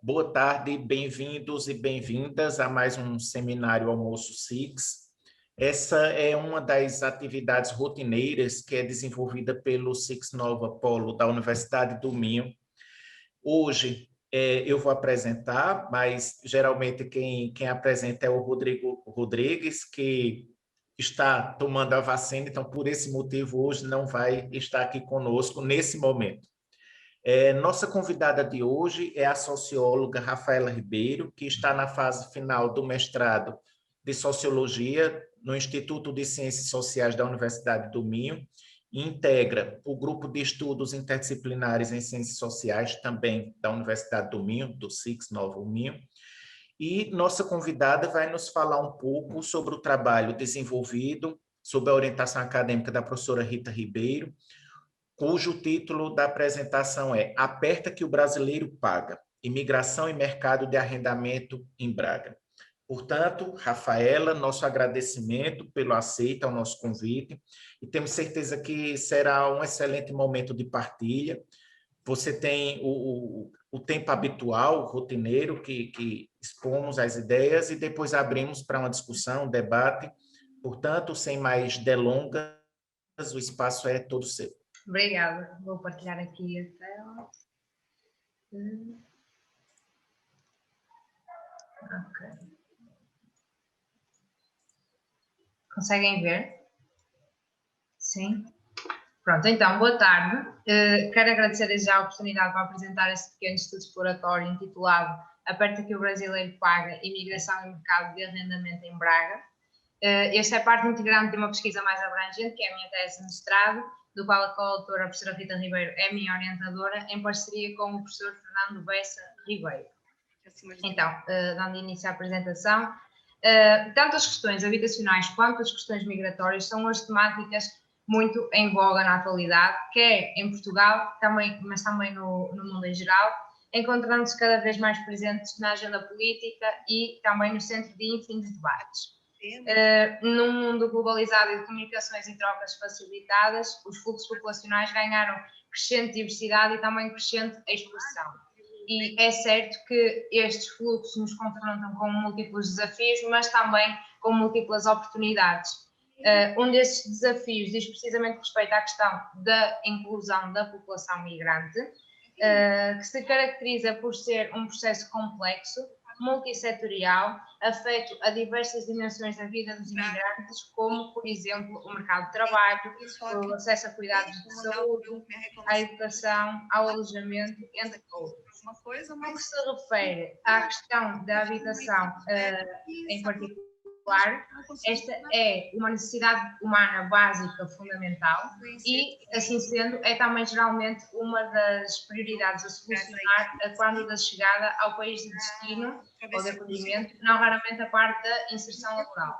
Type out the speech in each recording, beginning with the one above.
Boa tarde, bem-vindos e bem-vindas a mais um seminário Almoço SIX. Essa é uma das atividades rotineiras que é desenvolvida pelo SIX Nova Polo da Universidade do Minho. Hoje eu vou apresentar, mas geralmente quem apresenta é o Rodrigo Rodrigues, que está tomando a vacina, então por esse motivo hoje não vai estar aqui conosco nesse momento. Nossa convidada de hoje é a socióloga Rafaela Ribeiro, que está na fase final do mestrado de Sociologia no Instituto de Ciências Sociais da Universidade do Minho e integra o grupo de estudos interdisciplinares em Ciências Sociais, também da Universidade do Minho, do SIX Novo Minho. E nossa convidada vai nos falar um pouco sobre o trabalho desenvolvido sob a orientação acadêmica da professora Rita Ribeiro, cujo título da apresentação é Aperta que o Brasileiro Paga, Imigração e Mercado de Arrendamento em Braga. Portanto, Rafaela, nosso agradecimento pelo aceite ao nosso convite e temos certeza que será um excelente momento de partilha. Você tem o tempo habitual, rotineiro, que expomos as ideias e depois abrimos para uma discussão, um debate. Portanto, sem mais delongas, o espaço é todo seu. Obrigada. Vou partilhar aqui a tela. Ok. Conseguem ver? Sim? Pronto, então, boa tarde. Quero agradecer já a oportunidade para apresentar este pequeno estudo exploratório intitulado Aperta que o Brasileiro Paga, Imigração e Mercado de Arrendamento em Braga. Esta é parte integrante de uma pesquisa mais abrangente, que é a minha tese de mestrado, do qual a coautora, a professora Rita Ribeiro, é minha orientadora, em parceria com o professor Fernando Bessa Ribeiro. Então, dando início à apresentação, tanto as questões habitacionais quanto as questões migratórias são as temáticas muito em voga na atualidade, quer em Portugal, mas também no mundo em geral, encontrando-se cada vez mais presentes na agenda política e também no centro de infinitos debates. Num mundo globalizado e de comunicações e trocas facilitadas, os fluxos populacionais ganharam crescente diversidade e também crescente expressão. E é certo que estes fluxos nos confrontam com múltiplos desafios, mas também com múltiplas oportunidades. Um desses desafios diz precisamente respeito à questão da inclusão da população migrante, que se caracteriza por ser um processo complexo, multissetorial, afeto a diversas dimensões da vida dos imigrantes, como, por exemplo, o mercado de trabalho, o acesso a cuidados de saúde, à educação, ao alojamento, entre outros. No que se refere à questão da habitação em particular, esta é uma necessidade humana básica, fundamental, e, assim sendo, é também geralmente uma das prioridades a solucionar quando da chegada ao país de destino ou de acolhimento, não raramente a parte da inserção laboral.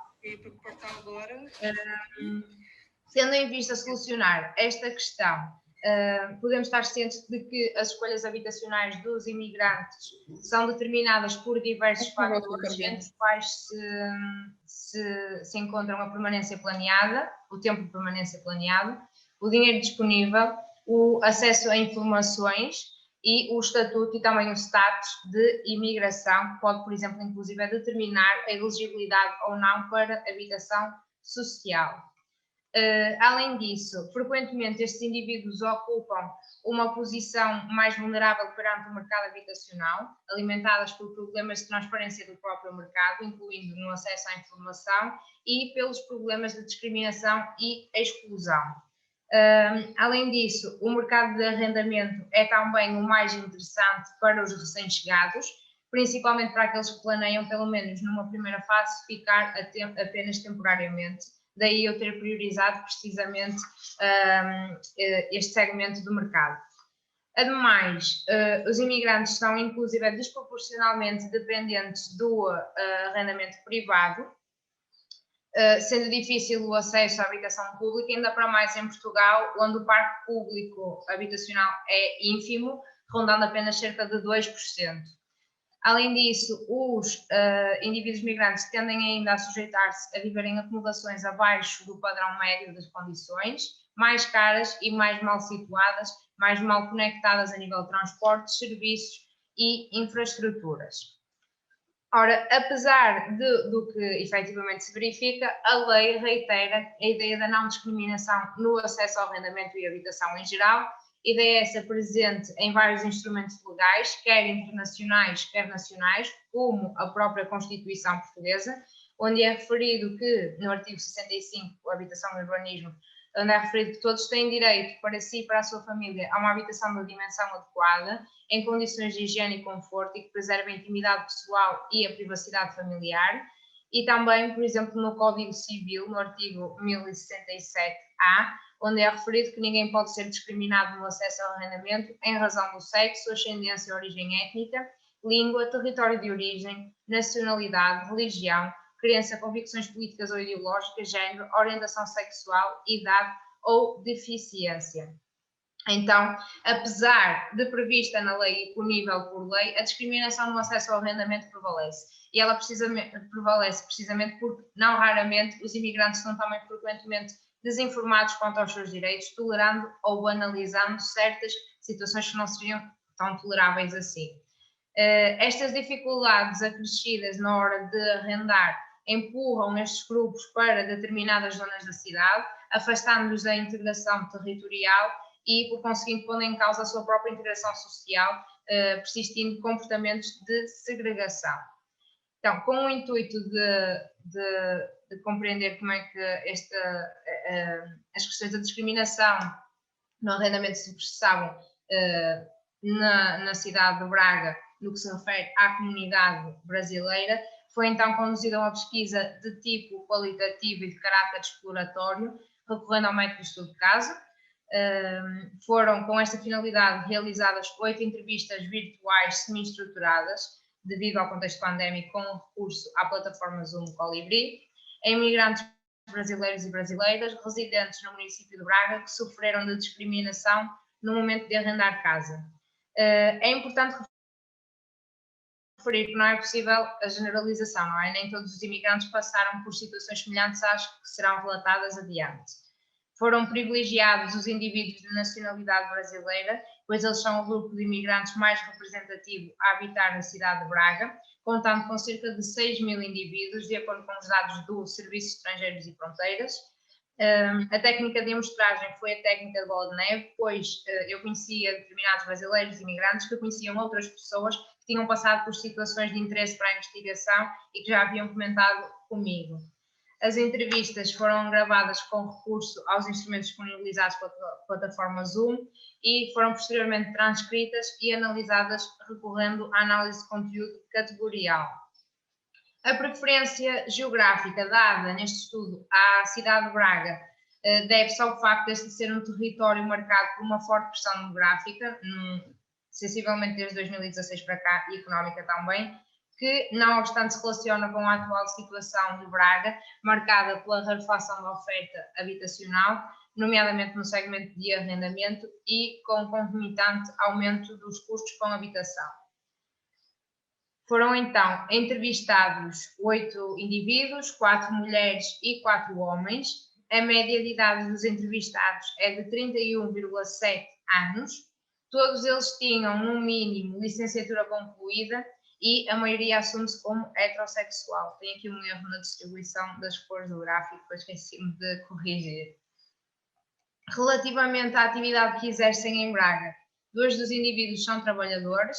Tendo em vista solucionar esta questão, podemos estar cientes de que as escolhas habitacionais dos imigrantes são determinadas por diversos fatores, entre os quais se encontram a permanência planeada, o tempo de permanência planeado, o dinheiro disponível, o acesso a informações e o estatuto e também o status de imigração, que pode, por exemplo, inclusive determinar a elegibilidade ou não para habitação social. Além disso, frequentemente estes indivíduos ocupam uma posição mais vulnerável perante o mercado habitacional, alimentadas por problemas de transparência do próprio mercado, incluindo no acesso à informação e pelos problemas de discriminação e exclusão. Além disso, o mercado de arrendamento é também o mais interessante para os recém-chegados, principalmente para aqueles que planeiam, pelo menos numa primeira fase, ficar apenas temporariamente. Daí eu ter priorizado precisamente este segmento do mercado. Ademais, os imigrantes são inclusive desproporcionalmente dependentes do arrendamento privado, sendo difícil o acesso à habitação pública, ainda para mais em Portugal, onde o parque público habitacional é ínfimo, rondando apenas cerca de 2%. Além disso, os indivíduos migrantes tendem ainda a sujeitar-se a viver em acomodações abaixo do padrão médio das condições, mais caras e mais mal situadas, mais mal conectadas a nível de transportes, serviços e infraestruturas. Ora, apesar do que efetivamente se verifica, a lei reitera a ideia da não discriminação no acesso ao arrendamento e habitação em geral, ideia essa presente em vários instrumentos legais, quer internacionais, quer nacionais, como a própria Constituição Portuguesa, onde é referido que, no artigo 65, Habitação e Urbanismo, onde é referido que todos têm direito para si e para a sua família a uma habitação de dimensão adequada, em condições de higiene e conforto e que preserve a intimidade pessoal e a privacidade familiar. E também, por exemplo, no Código Civil, no artigo 1067-A, onde é referido que ninguém pode ser discriminado no acesso ao arrendamento em razão do sexo, ascendência, origem étnica, língua, território de origem, nacionalidade, religião, crença, convicções políticas ou ideológicas, género, orientação sexual, idade ou deficiência. Então, apesar de prevista na lei e punível por lei, a discriminação no acesso ao arrendamento prevalece. E ela prevalece precisamente porque, não raramente, os imigrantes são também frequentemente desinformados quanto aos seus direitos, tolerando ou banalizando certas situações que não seriam tão toleráveis assim. Estas dificuldades acrescidas na hora de arrendar empurram estes grupos para determinadas zonas da cidade, afastando-os da integração territorial e, por conseguinte, pondo em causa a sua própria integração social, persistindo comportamentos de segregação. Então, com o intuito de compreender como é que as questões da discriminação no arrendamento se processavam na cidade de Braga, no que se refere à comunidade brasileira, foi então conduzida uma pesquisa de tipo qualitativo e de caráter exploratório, recorrendo ao método de estudo de caso. Foram, com esta finalidade, realizadas 8 entrevistas virtuais semi-estruturadas, devido ao contexto pandémico, com recurso à plataforma Zoom Colibri, a imigrantes brasileiros e brasileiras residentes no município de Braga que sofreram de discriminação no momento de arrendar casa. É importante referir que não é possível a generalização, não é? Nem todos os imigrantes passaram por situações semelhantes às que serão relatadas adiante. Foram privilegiados os indivíduos de nacionalidade brasileira, pois eles são o grupo de imigrantes mais representativo a habitar na cidade de Braga, contando com cerca de 6 mil indivíduos, de acordo com os dados do Serviço de Estrangeiros e Fronteiras. A técnica de amostragem foi a técnica de bola de neve, pois eu conhecia determinados brasileiros e imigrantes que conheciam outras pessoas que tinham passado por situações de interesse para a investigação e que já haviam comentado comigo. As entrevistas foram gravadas com recurso aos instrumentos disponibilizados pela plataforma Zoom e foram posteriormente transcritas e analisadas recorrendo à análise de conteúdo categorial. A preferência geográfica dada neste estudo à cidade de Braga deve-se ao facto de este ser um território marcado por uma forte pressão demográfica, sensivelmente desde 2016 para cá, e económica também, que, não obstante, se relaciona com a atual situação de Braga, marcada pela rarefação da oferta habitacional, nomeadamente no segmento de arrendamento, e com concomitante aumento dos custos com habitação. Foram então entrevistados 8 indivíduos, 4 mulheres e 4 homens. A média de idade dos entrevistados é de 31,7 anos. Todos eles tinham, no mínimo, licenciatura concluída e a maioria assume-se como heterossexual. Tem aqui um erro na distribuição das cores do gráfico, que eu esqueci-me de corrigir. Relativamente à atividade que exercem em Braga, 2 dos indivíduos são trabalhadores,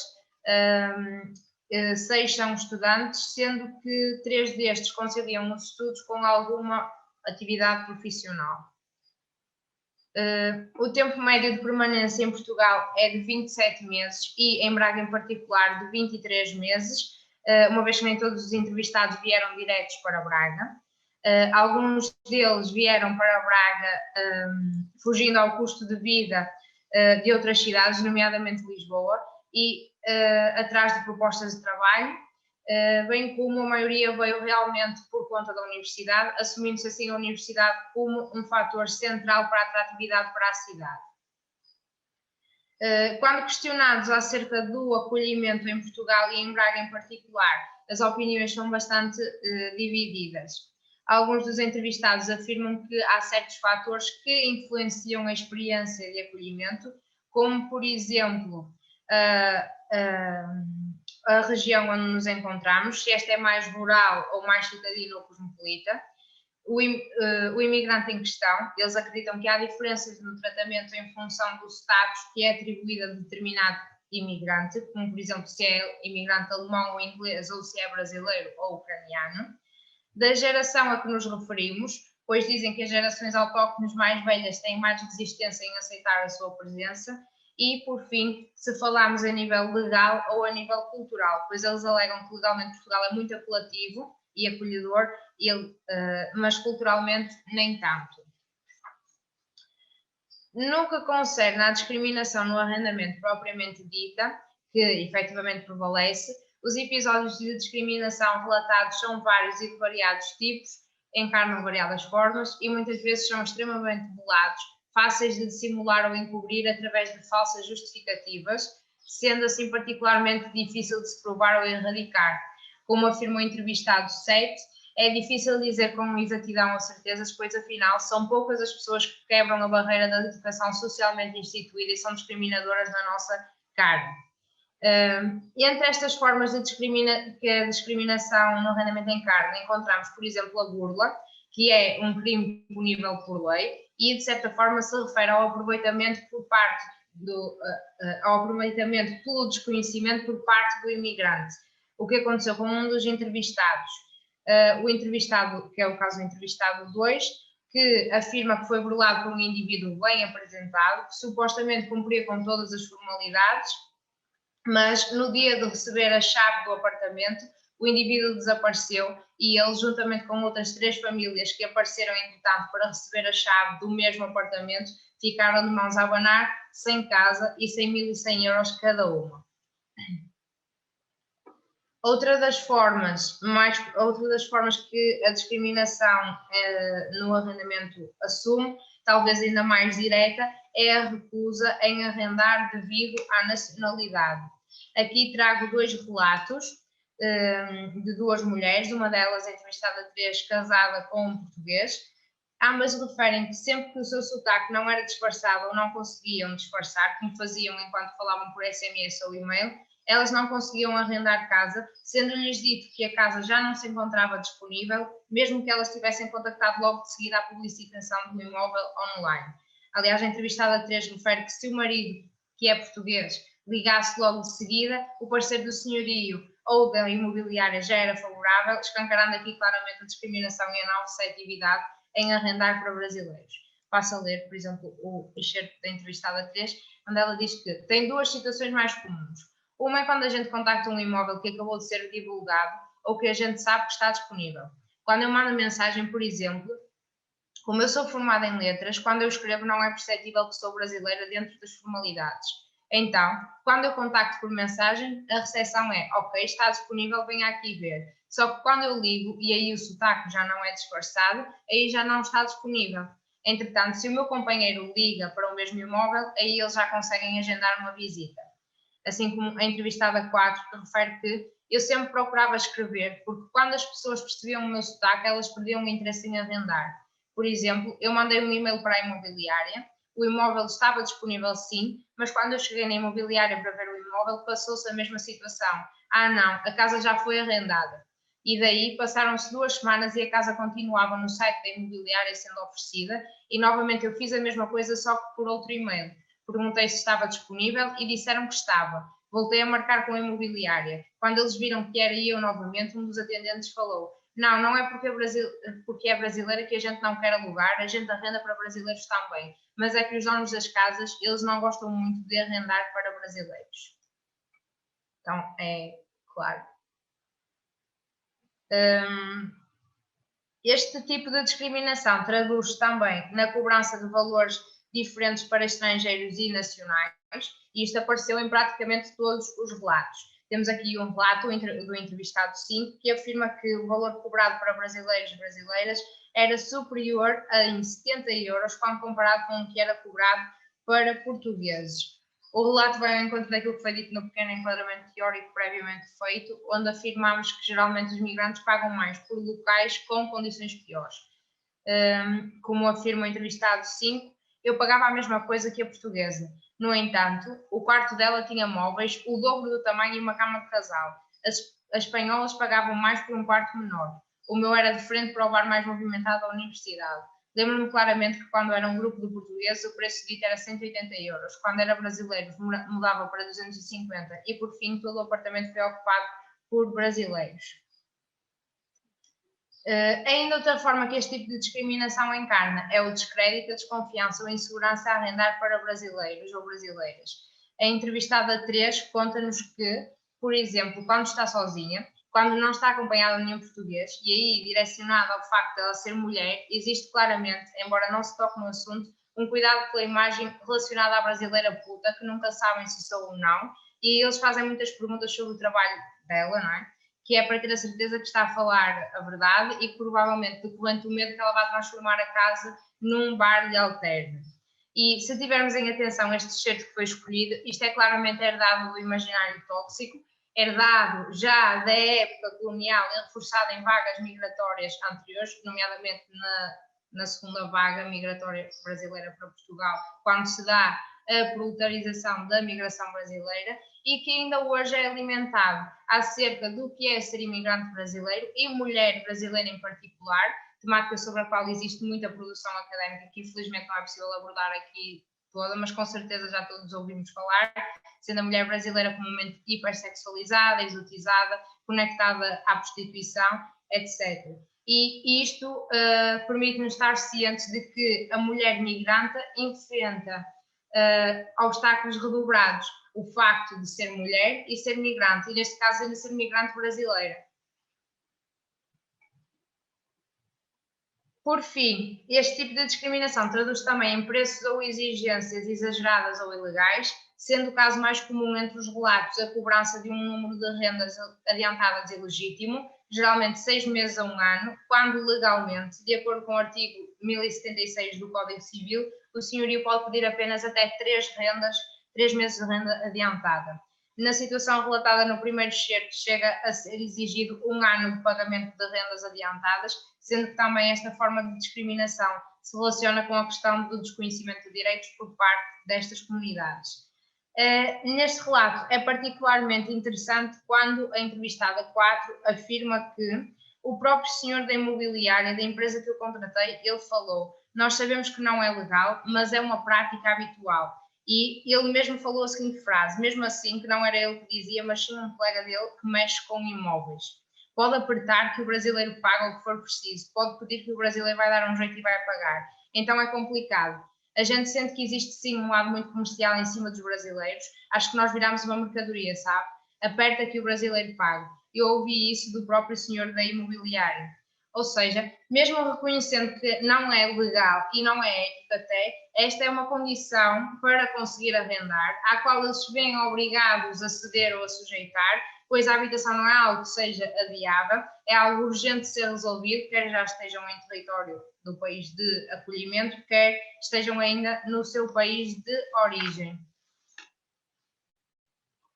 6 são estudantes, sendo que 3 destes conciliam os estudos com alguma atividade profissional. O tempo médio de permanência em Portugal é de 27 meses e em Braga em particular de 23 meses, uma vez que nem todos os entrevistados vieram diretos para Braga. Alguns deles vieram para Braga fugindo ao custo de vida de outras cidades, nomeadamente Lisboa, e atrás de propostas de trabalho, bem como a maioria veio realmente por conta da universidade, assumindo-se assim a universidade como um fator central para a atratividade para a cidade. Quando questionados acerca do acolhimento em Portugal e em Braga em particular, as opiniões são bastante divididas. Alguns dos entrevistados afirmam que há certos fatores que influenciam a experiência de acolhimento, como, por exemplo, a região onde nos encontramos, se esta é mais rural ou mais citadina ou cosmopolita. O imigrante em questão, eles acreditam que há diferenças no tratamento em função do status que é atribuído a determinado imigrante, como por exemplo se é imigrante alemão ou inglês, ou se é brasileiro ou ucraniano. Da geração a que nos referimos, pois dizem que as gerações autóctones mais velhas têm mais resistência em aceitar a sua presença. E, por fim, se falarmos a nível legal ou a nível cultural, pois eles alegam que legalmente Portugal é muito apelativo e acolhedor, mas culturalmente nem tanto. No que concerne à discriminação no arrendamento propriamente dita, que efetivamente prevalece, os episódios de discriminação relatados são vários e de variados tipos, encarnam variadas formas e muitas vezes são extremamente velados, fáceis de dissimular ou encobrir através de falsas justificativas, sendo assim particularmente difícil de se provar ou erradicar. Como afirma o entrevistado 7, é difícil dizer com exatidão ou certezas, pois afinal são poucas as pessoas que quebram a barreira da educação socialmente instituída e são discriminadoras na nossa carne. Entre estas formas de discriminação no arrendamento em carne, encontramos, por exemplo, a burla, que é um crime punível por lei e, de certa forma, se refere ao aproveitamento ao aproveitamento pelo desconhecimento por parte do imigrante. O que aconteceu com um dos entrevistados, o entrevistado, que é o caso do entrevistado 2, que afirma que foi burlado por um indivíduo bem apresentado, que supostamente cumpria com todas as formalidades, mas no dia de receber a chave do apartamento, o indivíduo desapareceu e ele, juntamente com outras 3 famílias que apareceram, entretanto, para receber a chave do mesmo apartamento, ficaram de mãos a abanar, sem casa e sem 1.100 euros cada uma. Outra das formas que a discriminação no arrendamento assume, talvez ainda mais direta, é a recusa em arrendar devido à nacionalidade. Aqui trago 2 relatos de 2 mulheres, uma delas entrevistada 3, casada com um português. Ambas referem que sempre que o seu sotaque não era disfarçado ou não conseguiam disfarçar, como faziam enquanto falavam por SMS ou e-mail, elas não conseguiam arrendar casa, sendo-lhes dito que a casa já não se encontrava disponível, mesmo que elas tivessem contactado logo de seguida a publicitação do imóvel online. Aliás, a entrevistada 3 refere que se o marido, que é português, ligasse logo de seguida, o parecer do senhorio ou da imobiliária já era favorável, escancarando aqui claramente a discriminação e a não receptividade em arrendar para brasileiros. Passo a ler, por exemplo, o excerto da entrevistada 3, onde ela diz que tem 2 situações mais comuns. Uma é quando a gente contacta um imóvel que acabou de ser divulgado ou que a gente sabe que está disponível. Quando eu mando mensagem, por exemplo, como eu sou formada em letras, quando eu escrevo não é perceptível que sou brasileira dentro das formalidades. Então, quando eu contacto por mensagem, a recepção é: ok, está disponível, venha aqui ver. Só que quando eu ligo e aí o sotaque já não é disfarçado, aí já não está disponível. Entretanto, se o meu companheiro liga para o mesmo imóvel, aí eles já conseguem agendar uma visita. Assim como a entrevistada 4, que refere que eu sempre procurava escrever, porque quando as pessoas percebiam o meu sotaque, elas perdiam o interesse em arrendar. Por exemplo, eu mandei um e-mail para a imobiliária, o imóvel estava disponível sim, mas quando eu cheguei na imobiliária para ver o imóvel, passou-se a mesma situação. Ah não, a casa já foi arrendada. E daí passaram-se 2 semanas e a casa continuava no site da imobiliária sendo oferecida e novamente eu fiz a mesma coisa, só que por outro e-mail. Perguntei se estava disponível e disseram que estava. Voltei a marcar com a imobiliária. Quando eles viram que era eu novamente, um dos atendentes falou: não é porque é brasileira que a gente não quer alugar, a gente arrenda para brasileiros também. Mas é que os donos das casas, eles não gostam muito de arrendar para brasileiros. Então, é claro. Este tipo de discriminação traduz também na cobrança de valores diferentes para estrangeiros e nacionais, e isto apareceu em praticamente todos os relatos. Temos aqui um relato do entrevistado 5, que afirma que o valor cobrado para brasileiros e brasileiras era superior a 70 euros quando comparado com o que era cobrado para portugueses. O relato vai ao encontro daquilo que foi dito no pequeno enquadramento teórico previamente feito, onde afirmamos que geralmente os migrantes pagam mais por locais com condições piores. Como afirma o entrevistado 5, eu pagava a mesma coisa que a portuguesa, No entanto, o quarto dela tinha móveis, o dobro do tamanho e uma cama de casal. As espanholas pagavam mais por um quarto menor. O meu era de frente para o bar mais movimentado da universidade. Lembro-me claramente que quando era um grupo de portugueses o preço dito era 180 euros. Quando era brasileiros mudava para 250 e por fim todo o apartamento foi ocupado por brasileiros. Ainda outra forma que este tipo de discriminação encarna é o descrédito, a desconfiança ou a insegurança a arrendar para brasileiros ou brasileiras. A entrevistada 3 conta-nos que, por exemplo, quando está sozinha, quando não está acompanhada de nenhum português, e aí direcionado ao facto de ela ser mulher, existe claramente, embora não se toque no assunto, um cuidado pela imagem relacionada à brasileira puta, que nunca sabem se sou ou não, e eles fazem muitas perguntas sobre o trabalho dela, não é? Que é para ter a certeza que está a falar a verdade e que provavelmente decorrente do medo que ela vai transformar a casa num bar de alterno. E se tivermos em atenção este excerto que foi escolhido, isto é claramente herdado do imaginário tóxico, herdado já da época colonial e reforçado em vagas migratórias anteriores, nomeadamente na segunda vaga migratória brasileira para Portugal, quando se dá a proletarização da migração brasileira, e que ainda hoje é alimentado acerca do que é ser imigrante brasileiro e mulher brasileira em particular, temática sobre a qual existe muita produção académica que infelizmente não é possível abordar aqui toda, mas com certeza já todos ouvimos falar, sendo a mulher brasileira comumente hipersexualizada, exotizada, conectada à prostituição, etc. E isto permite-nos estar cientes de que a mulher migrante enfrenta obstáculos redobrados, o facto de ser mulher e ser migrante, e neste caso ainda ser migrante brasileira. Por fim, este tipo de discriminação traduz também em preços ou exigências exageradas ou ilegais, sendo o caso mais comum entre os relatos a cobrança de um número de rendas adiantadas ilegítimo, geralmente 6 meses a 1 ano, quando legalmente, de acordo com o artigo 1076 do Código Civil, o senhorio pode pedir apenas até 3 meses de renda adiantada. Na situação relatada no primeiro excerto, chega a ser exigido 1 ano de pagamento de rendas adiantadas, sendo que também esta forma de discriminação se relaciona com a questão do desconhecimento de direitos por parte destas comunidades. Neste relato é particularmente interessante quando a entrevistada 4 afirma que o próprio senhor da imobiliária, da empresa que eu contratei, ele falou: nós sabemos que não é legal, mas é uma prática habitual. E ele mesmo falou a seguinte frase, mesmo assim, que não era ele que dizia, mas sim um colega dele que mexe com imóveis. Pode apertar que o brasileiro paga o que for preciso, pode pedir que o brasileiro vai dar um jeito e vai pagar. Então é complicado. A gente sente que existe sim um lado muito comercial em cima dos brasileiros. Acho que nós viramos uma mercadoria, sabe? Aperta que o brasileiro paga. Eu ouvi isso do próprio senhor da imobiliária. Ou seja, mesmo reconhecendo que não é legal e não é ético até, esta é uma condição para conseguir arrendar, à qual eles se veem obrigados a ceder ou a sujeitar, pois a habitação não é algo que seja adiável, é algo urgente de ser resolvido, quer já estejam em território do país de acolhimento, quer estejam ainda no seu país de origem.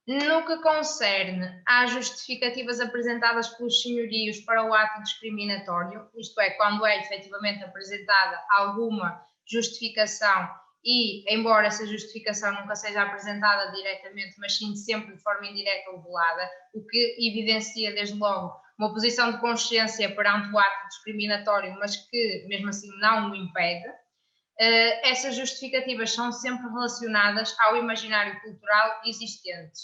No que concerne às justificativas apresentadas pelos senhorios para o ato discriminatório, isto é, quando é efetivamente apresentada alguma justificação e, embora essa justificação nunca seja apresentada diretamente, mas sim sempre de forma indireta ou velada, o que evidencia desde logo uma posição de consciência perante o ato discriminatório, mas que mesmo assim não o impede, essas justificativas são sempre relacionadas ao imaginário cultural existente,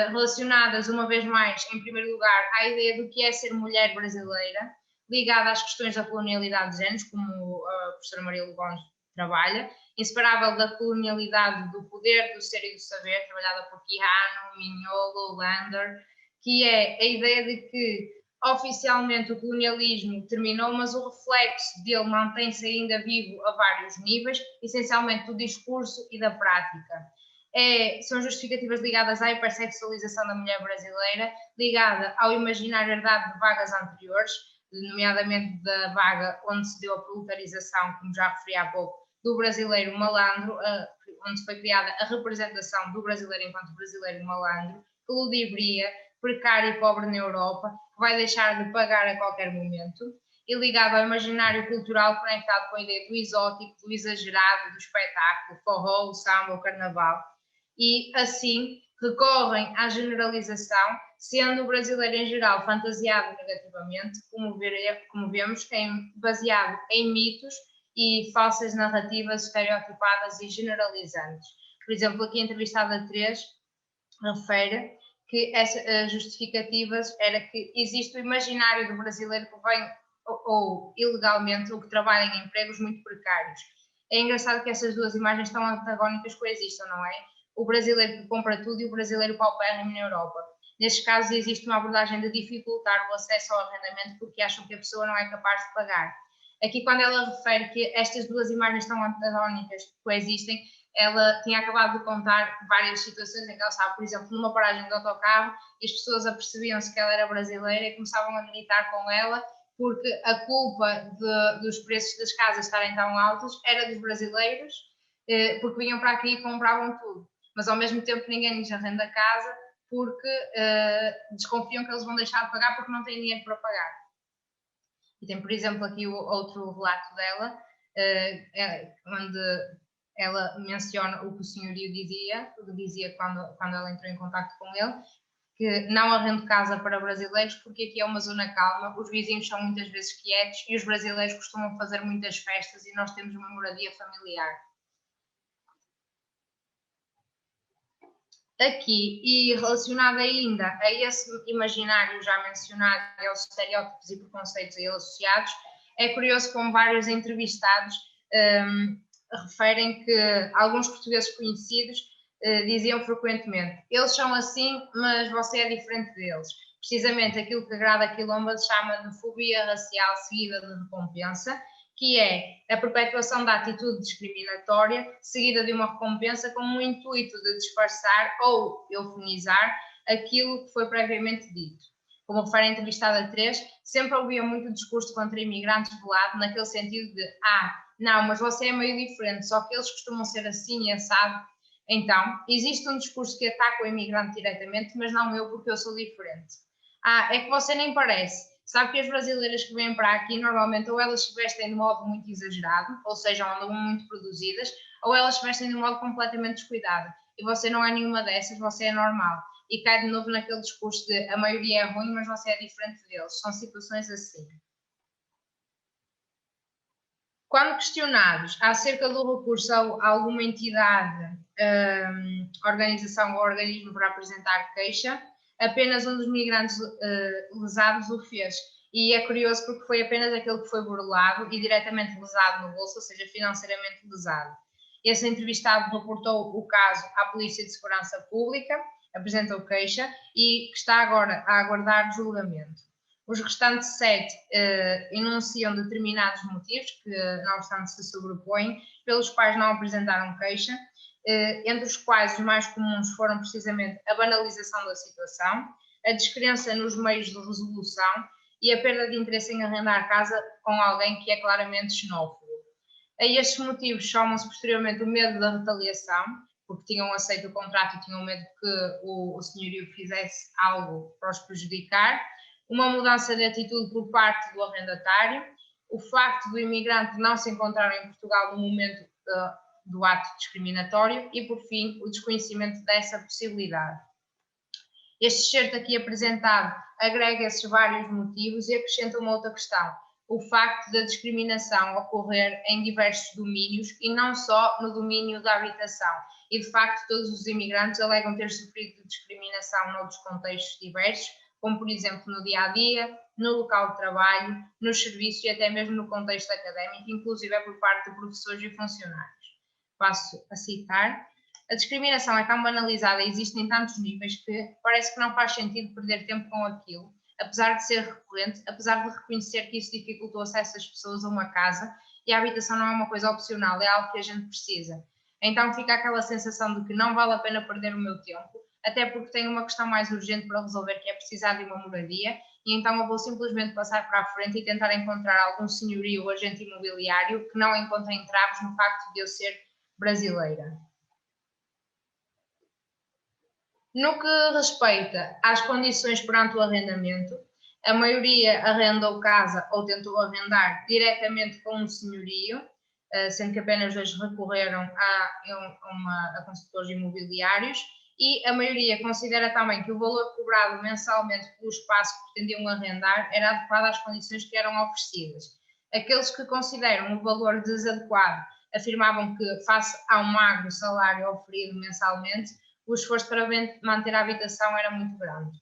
relacionadas, uma vez mais, em primeiro lugar, à ideia do que é ser mulher brasileira, ligada às questões da colonialidade de géneros, como a professora Maria Lugones trabalha, inseparável da colonialidade do poder, do ser e do saber, trabalhada por Quijano, Mignolo, Lander, que é a ideia de que oficialmente o colonialismo terminou, mas o reflexo dele mantém-se ainda vivo a vários níveis, essencialmente do discurso e da prática. São justificativas ligadas à hipersexualização da mulher brasileira, ligada ao imaginário herdado de vagas anteriores, nomeadamente da vaga onde se deu a proletarização, como já referi há pouco, do brasileiro malandro, onde foi criada a representação do brasileiro enquanto brasileiro malandro, que ludibria, precário e pobre na Europa, que vai deixar de pagar a qualquer momento, e ligado ao imaginário cultural conectado com a ideia do exótico, do exagerado, do espetáculo, forró, o samba, o carnaval, e assim recorrem à generalização, sendo o brasileiro em geral fantasiado negativamente, como vemos, baseado em mitos e falsas narrativas estereotipadas e generalizantes. Por exemplo, aqui a entrevistada 3 refere que essas justificativas era que existe o imaginário do brasileiro que vem ou ilegalmente ou que trabalha em empregos muito precários. É engraçado que essas duas imagens tão antagónicas coexistam, não é? O brasileiro que compra tudo e o brasileiro paupérrimo na Europa. Nestes casos existe uma abordagem de dificultar o acesso ao arrendamento porque acham que a pessoa não é capaz de pagar. Aqui, quando ela refere que estas duas imagens tão antagónicas coexistem, ela tinha acabado de contar várias situações em que ela estava, por exemplo, numa paragem de autocarro e as pessoas apercebiam-se que ela era brasileira e começavam a militar com ela porque a culpa dos preços das casas estarem tão altos era dos brasileiros, porque vinham para aqui e compravam tudo. Mas ao mesmo tempo ninguém lhes arrenda a casa porque desconfiam que eles vão deixar de pagar porque não têm dinheiro para pagar. E tem, por exemplo, aqui o outro relato dela, onde ela menciona o que o senhorio dizia quando ela entrou em contato com ele, que não arrendo casa para brasileiros porque aqui é uma zona calma, os vizinhos são muitas vezes quietos e os brasileiros costumam fazer muitas festas e nós temos uma moradia familiar. Aqui, e relacionado ainda a esse imaginário já mencionado e aos estereótipos e preconceitos a ele associados, é curioso como vários entrevistados referem que alguns portugueses conhecidos diziam frequentemente: eles são assim, mas você é diferente deles. Precisamente aquilo que a Grada Quilomba chama de fobia racial seguida de recompensa, que é a perpetuação da atitude discriminatória seguida de uma recompensa com o intuito de disfarçar ou eufemizar aquilo que foi previamente dito. Como refere a entrevistada 3, sempre ouvia muito discurso contra imigrantes do lado, naquele sentido de não, mas você é meio diferente, só que eles costumam ser assim e assado. Então, existe um discurso que ataca o imigrante diretamente, mas não eu, porque eu sou diferente. É que você nem parece. Sabe que as brasileiras que vêm para aqui, normalmente, ou elas se vestem de modo muito exagerado, ou seja, andam muito produzidas, ou elas se vestem de modo completamente descuidado. E você não é nenhuma dessas, você é normal. E cai de novo naquele discurso de a maioria é ruim, mas você é diferente deles. São situações assim. Quando questionados acerca do recurso a alguma entidade, organização ou organismo para apresentar queixa, apenas um dos migrantes lesados o fez. E é curioso porque foi apenas aquele que foi burlado e diretamente lesado no bolso, ou seja, financeiramente lesado. Esse entrevistado reportou o caso à Polícia de Segurança Pública, apresentou queixa e está agora a aguardar julgamento. Os restantes 7 enunciam determinados motivos que, não obstante, se sobrepõem, pelos quais não apresentaram queixa, entre os quais os mais comuns foram precisamente a banalização da situação, a descrença nos meios de resolução e a perda de interesse em arrendar a casa com alguém que é claramente xenófobo. A estes motivos somam-se posteriormente o medo da retaliação, porque tinham aceito o contrato e tinham medo que o senhorio fizesse algo para os prejudicar, uma mudança de atitude por parte do arrendatário, o facto do imigrante não se encontrar em Portugal no momento do ato discriminatório e, por fim, o desconhecimento dessa possibilidade. Este excerto aqui apresentado agrega esses vários motivos e acrescenta uma outra questão: o facto da discriminação ocorrer em diversos domínios e não só no domínio da habitação. E, de facto, todos os imigrantes alegam ter sofrido discriminação noutros contextos diversos, como, por exemplo, no dia-a-dia, no local de trabalho, nos serviços e até mesmo no contexto académico, inclusive por parte de professores e funcionários. Passo a citar: a discriminação é tão banalizada e existe em tantos níveis que parece que não faz sentido perder tempo com aquilo, apesar de ser recorrente, apesar de reconhecer que isso dificulta o acesso das pessoas a uma casa e a habitação não é uma coisa opcional, é algo que a gente precisa. Então fica aquela sensação de que não vale a pena perder o meu tempo, até porque tenho uma questão mais urgente para resolver, que é precisar de uma moradia, e então eu vou simplesmente passar para a frente e tentar encontrar algum senhorio ou agente imobiliário que não encontre entraves no facto de eu ser brasileira. No que respeita às condições perante o arrendamento, A maioria arrendou casa ou tentou arrendar diretamente com um senhorio, sendo que apenas 2 recorreram a consultores imobiliários, e a maioria considera também que o valor cobrado mensalmente pelo espaço que pretendiam arrendar era adequado às condições que eram oferecidas. Aqueles que consideram o valor desadequado afirmavam que, face ao magro salário oferido mensalmente, o esforço para manter a habitação era muito grande.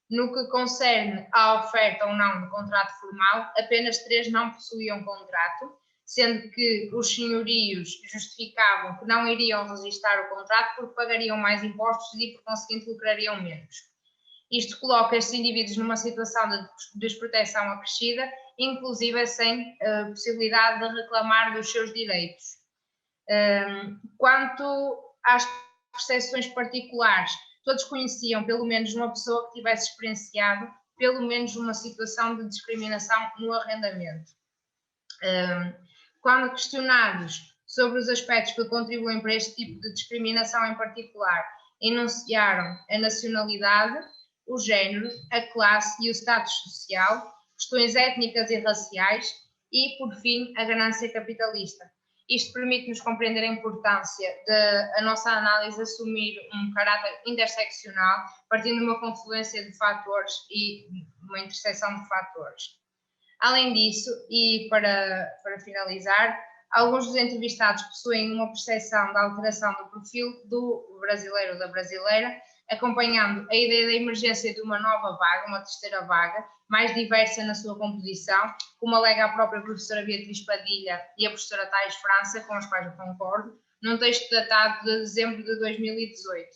No que concerne à oferta ou não de contrato formal, apenas 3 não possuíam contrato, sendo que os senhorios justificavam que não iriam registrar o contrato porque pagariam mais impostos e, por conseguinte, lucrariam menos. Isto coloca estes indivíduos numa situação de desproteção acrescida, inclusive sem possibilidade de reclamar dos seus direitos. Quanto às percepções particulares, todos conheciam pelo menos uma pessoa que tivesse experienciado pelo menos uma situação de discriminação no arrendamento. Quando questionados sobre os aspectos que contribuem para este tipo de discriminação em particular, enunciaram a nacionalidade, o género, a classe e o status social, questões étnicas e raciais e, por fim, a ganância capitalista. Isto permite-nos compreender a importância de a nossa análise assumir um caráter interseccional, partindo de uma confluência de fatores e uma interseção de fatores. Além disso, e para finalizar, alguns dos entrevistados possuem uma percepção da alteração do perfil do brasileiro ou da brasileira, acompanhando a ideia da emergência de uma nova vaga, uma terceira vaga, mais diversa na sua composição, como alega a própria professora Beatriz Padilha e a professora Thais França, com os quais eu concordo, num texto datado de dezembro de 2018.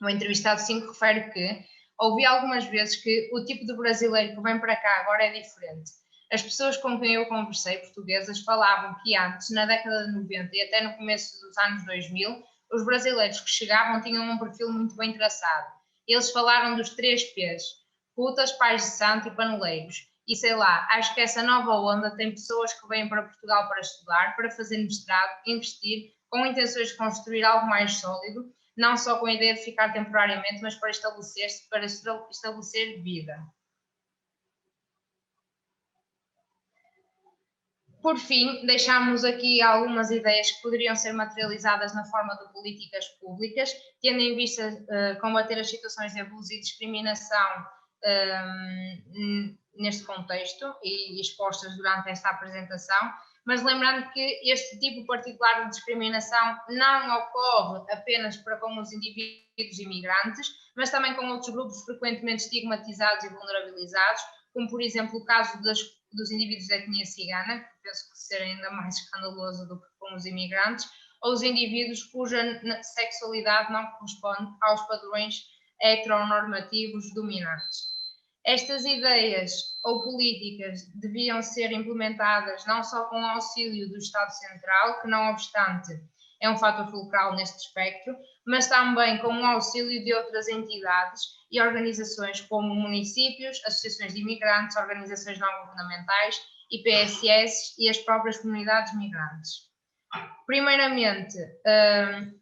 O entrevistado 5 refere que ouvi algumas vezes que o tipo de brasileiro que vem para cá agora é diferente. As pessoas com quem eu conversei, portuguesas, falavam que antes, na década de 90 e até no começo dos anos 2000, os brasileiros que chegavam tinham um perfil muito bem traçado. Eles falaram dos 3 P's: putas, pais de santo e paneleiros. E sei lá, acho que essa nova onda tem pessoas que vêm para Portugal para estudar, para fazer mestrado, investir, com intenções de construir algo mais sólido, não só com a ideia de ficar temporariamente, mas para estabelecer-se, para estabelecer vida. Por fim, deixamos aqui algumas ideias que poderiam ser materializadas na forma de políticas públicas, tendo em vista combater as situações de abuso e discriminação neste contexto e expostas durante esta apresentação, mas lembrando que este tipo particular de discriminação não ocorre apenas para com os indivíduos imigrantes, mas também com outros grupos frequentemente estigmatizados e vulnerabilizados, como por exemplo o caso dos indivíduos da etnia cigana, que penso que ser ainda mais escandaloso do que com os imigrantes, ou os indivíduos cuja sexualidade não corresponde aos padrões heteronormativos dominantes. Estas ideias ou políticas deviam ser implementadas não só com o auxílio do Estado Central, que não obstante é um fator fulcral neste espectro, mas também com o auxílio de outras entidades e organizações como municípios, associações de imigrantes, organizações não governamentais, IPSS e as próprias comunidades migrantes. Primeiramente,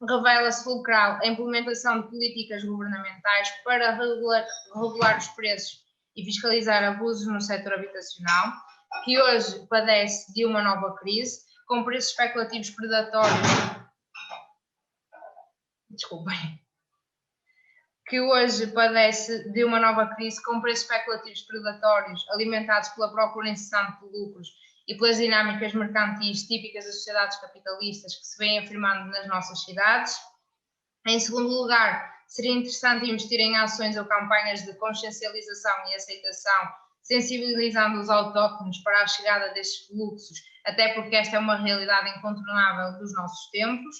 revela-se fulcral a implementação de políticas governamentais para regular os preços e fiscalizar abusos no setor habitacional, que hoje padece de uma nova crise, com preços especulativos predatórios. Que hoje padece de uma nova crise com preços especulativos predatórios alimentados pela procura incessante de lucros e pelas dinâmicas mercantis típicas das sociedades capitalistas que se vêm afirmando nas nossas cidades. Em segundo lugar, seria interessante investir em ações ou campanhas de consciencialização e aceitação, sensibilizando os autóctonos para a chegada destes fluxos, até porque esta é uma realidade incontornável dos nossos tempos.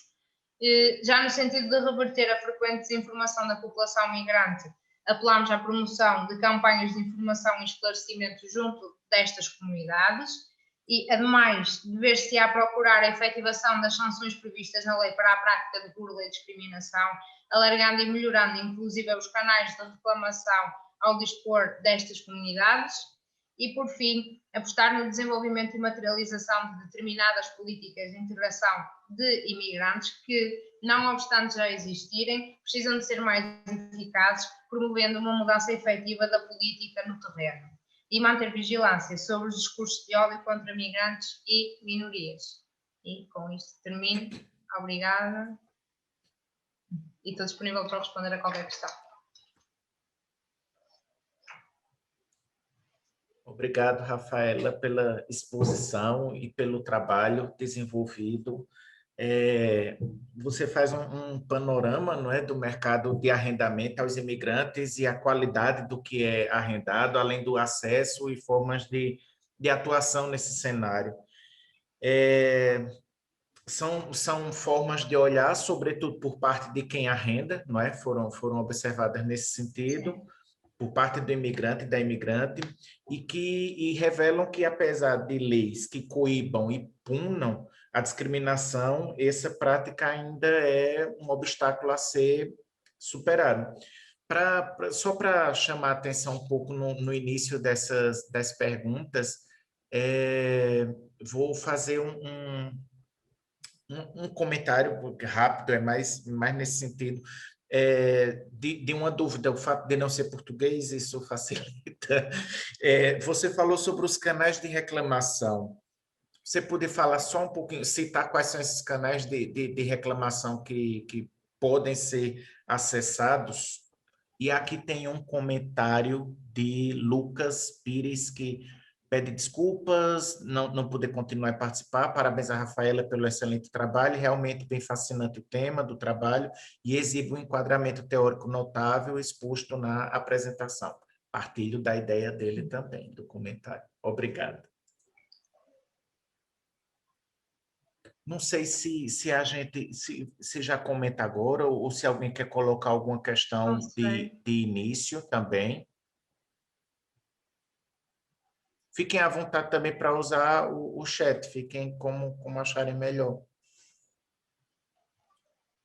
Já no sentido de reverter a frequente desinformação da população migrante, apelamos à promoção de campanhas de informação e esclarecimento junto destas comunidades e, ademais, dever-se a procurar a efetivação das sanções previstas na lei para a prática de burla e discriminação, alargando e melhorando inclusive os canais de reclamação ao dispor destas comunidades. E, por fim, apostar no desenvolvimento e materialização de determinadas políticas de integração de imigrantes que, não obstante já existirem, precisam de ser mais eficazes, promovendo uma mudança efetiva da política no terreno. e manter vigilância sobre os discursos de ódio contra migrantes e minorias. E com isto termino. Obrigada. E estou disponível para responder a qualquer questão. Obrigado, Rafaela, pela exposição e pelo trabalho desenvolvido. Você faz um panorama, não é, do mercado de arrendamento aos imigrantes e a qualidade do que é arrendado, além do acesso e formas de atuação nesse cenário. São formas de olhar, sobretudo por parte de quem arrenda, não é? Foram observadas nesse sentido. Sim. Por parte do imigrante e da imigrante, e revelam que, apesar de leis que coíbam e punam a discriminação, essa prática ainda é um obstáculo a ser superado. Só para chamar a atenção um pouco no início das perguntas, vou fazer um comentário rápido, é mais nesse sentido, de uma dúvida, o fato de não ser português, isso facilita. Você falou sobre os canais de reclamação. Você pode falar só um pouquinho, citar quais são esses canais de reclamação que podem ser acessados? E aqui tem um comentário de Lucas Pires, que pede desculpas, não poder continuar a participar. Parabéns a Rafaela pelo excelente trabalho, realmente bem fascinante o tema do trabalho e exibe um enquadramento teórico notável exposto na apresentação. Partilho da ideia dele também, do comentário. Obrigado. Não sei se a gente se já comenta agora ou se alguém quer colocar alguma questão de início também. Fiquem à vontade também para usar o chat, fiquem como acharem melhor.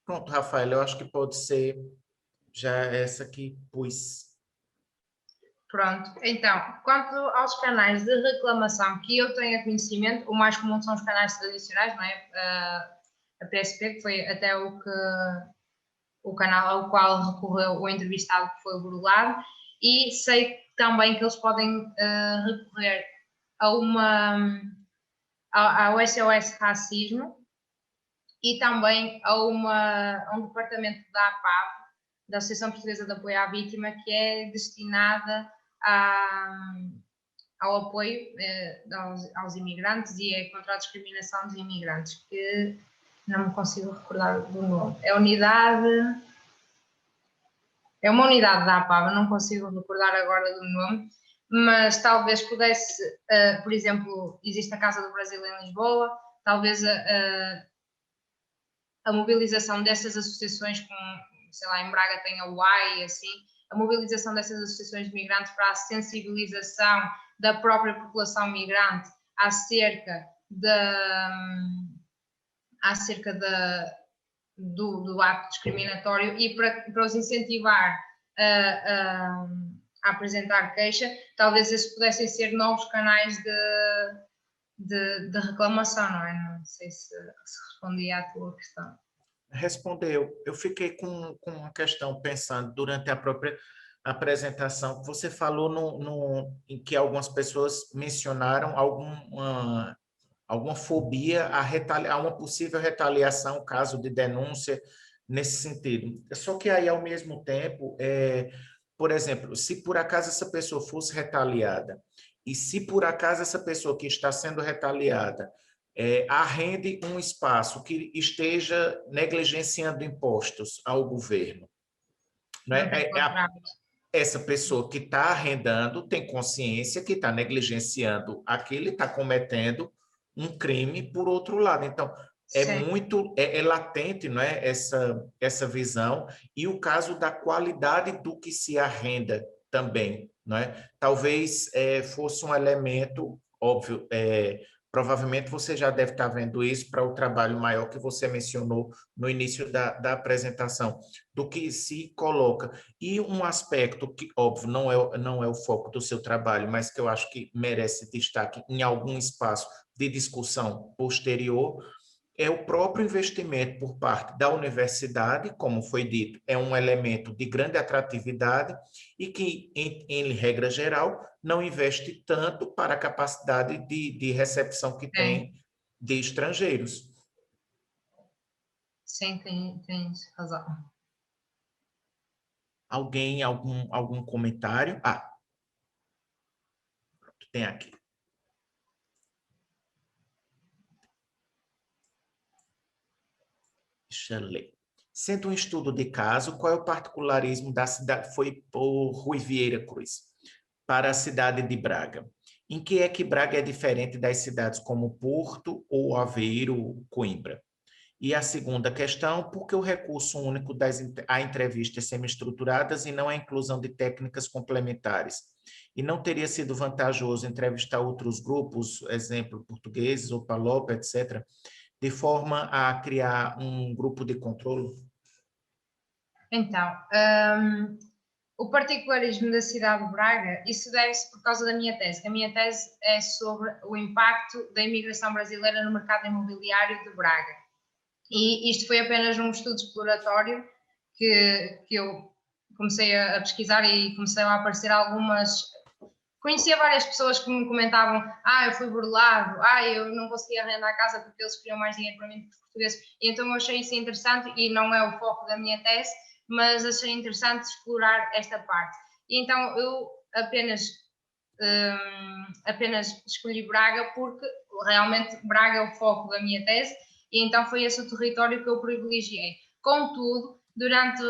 Pronto, Rafael, eu acho que pode ser já essa que pus. Pronto, então, quanto aos canais de reclamação que eu tenho conhecimento, o mais comum são os canais tradicionais, não é? A PSP, que foi até o canal ao qual recorreu o entrevistado que foi burlado, e sei também que eles podem recorrer ao SOS Racismo e também a um departamento da APAV, da Associação Portuguesa de Apoio à Vítima, que é destinada ao apoio aos imigrantes e contra a discriminação dos imigrantes, que não me consigo recordar do nome. É uma unidade da APAV, não consigo recordar agora do nome, mas talvez pudesse, por exemplo, existe a Casa do Brasil em Lisboa, talvez a mobilização dessas associações, sei lá, em Braga tem a UAI, assim, a mobilização dessas associações de migrantes para a sensibilização da própria população migrante acerca do ato discriminatório e para os incentivar a apresentar queixa, talvez esses pudessem ser novos canais de reclamação, não é? Não sei se respondi à tua questão. Respondeu. Eu fiquei com uma questão pensando durante a própria apresentação. Você falou em que algumas pessoas mencionaram alguma fobia a uma possível retaliação, caso de denúncia nesse sentido. Só que aí, ao mesmo tempo, por exemplo, se por acaso essa pessoa fosse retaliada, e se por acaso essa pessoa que está sendo retaliada arrende um espaço que esteja negligenciando impostos ao governo, né? Essa pessoa que está arrendando tem consciência que está negligenciando aquilo, está cometendo um crime por outro lado. Então, é latente, não é? Essa visão, e o caso da qualidade do que se arrenda também, não é? Talvez fosse um elemento óbvio. Provavelmente você já deve estar vendo isso para o trabalho maior que você mencionou no início da apresentação, do que se coloca. E um aspecto que, óbvio, não é o foco do seu trabalho, mas que eu acho que merece destaque em algum espaço de discussão posterior, é o próprio investimento por parte da universidade, como foi dito, é um elemento de grande atratividade e que, em regra geral, não investe tanto para a capacidade de recepção que tem de estrangeiros. Sim, tens razão. Alguém, algum comentário? Ah, tem aqui. Deixa eu ler. Sendo um estudo de caso, qual é o particularismo da cidade? Foi por Rui Vieira Cruz, para a cidade de Braga. Em que é que Braga é diferente das cidades como Porto ou Aveiro, Coimbra? E a segunda questão, por que o recurso único a entrevistas semi-estruturadas e não a inclusão de técnicas complementares? E não teria sido vantajoso entrevistar outros grupos, exemplo, portugueses ou Palop, etc., de forma a criar um grupo de controle? Então, o particularismo da cidade de Braga, isso deve-se por causa da minha tese. A minha tese é sobre o impacto da imigração brasileira no mercado imobiliário de Braga. E isto foi apenas um estudo exploratório que eu comecei a pesquisar e começaram a aparecer algumas. Conhecia várias pessoas que me comentavam: eu fui burlado, eu não conseguia arrendar a casa porque eles queriam mais dinheiro para mim que os portugueses. E então eu achei isso interessante e não é o foco da minha tese, mas achei interessante explorar esta parte. E então eu apenas escolhi Braga porque realmente Braga é o foco da minha tese e então foi esse o território que eu privilegiei. Contudo, durante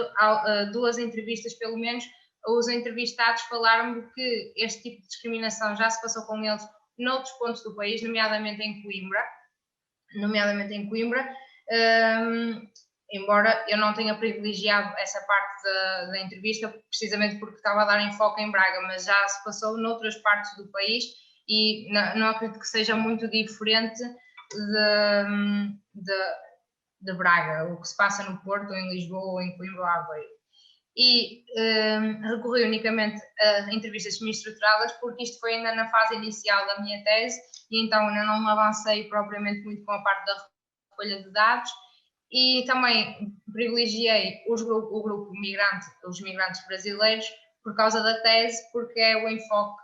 2 entrevistas pelo menos, os entrevistados falaram-me que este tipo de discriminação já se passou com eles noutros pontos do país, nomeadamente em Coimbra, embora eu não tenha privilegiado essa parte da entrevista, precisamente porque estava a dar enfoque em Braga, mas já se passou noutras partes do país e não acredito que seja muito diferente de Braga, o que se passa no Porto, ou em Lisboa, ou em Coimbra ou Aveiro. E recorri unicamente a entrevistas semi-estruturadas porque isto foi ainda na fase inicial da minha tese e então ainda não avancei propriamente muito com a parte da recolha de dados e também privilegiei o grupo migrante, os migrantes brasileiros por causa da tese, porque é o enfoque,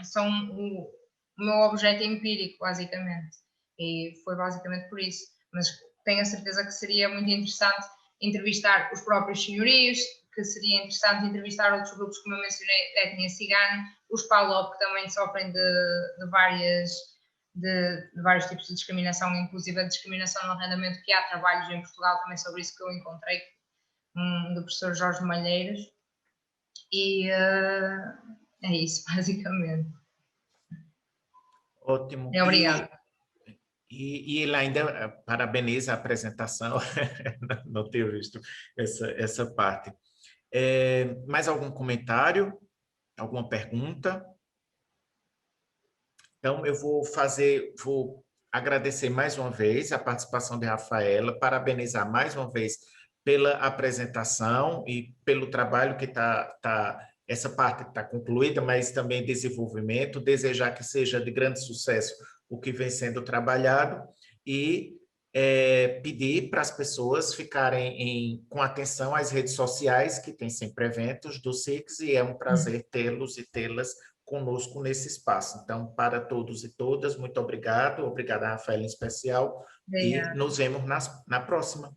são o meu objeto empírico, basicamente, e foi basicamente por isso, mas tenho a certeza que seria muito interessante entrevistar os próprios senhorios, que seria interessante entrevistar outros grupos, como eu mencionei, a etnia cigana, os Palop, que também sofrem de vários tipos de discriminação, inclusive a discriminação no arrendamento, que há trabalhos em Portugal também sobre isso que eu encontrei, do professor Jorge Malheiros, e é isso, basicamente. Ótimo. Obrigada. E ele ainda parabeniza a apresentação, não ter visto essa parte. Mais algum comentário? Alguma pergunta? Então, eu vou agradecer mais uma vez a participação de Rafaela, parabenizar mais uma vez pela apresentação e pelo trabalho que essa parte está concluída, mas também desenvolvimento, desejar que seja de grande sucesso o que vem sendo trabalhado e pedir para as pessoas ficarem com atenção às redes sociais, que tem sempre eventos do SICS, e é um prazer tê-los e tê-las conosco nesse espaço. Então, para todos e todas, muito obrigado. Obrigada, Rafaela, em especial. Obrigada. E nos vemos na próxima.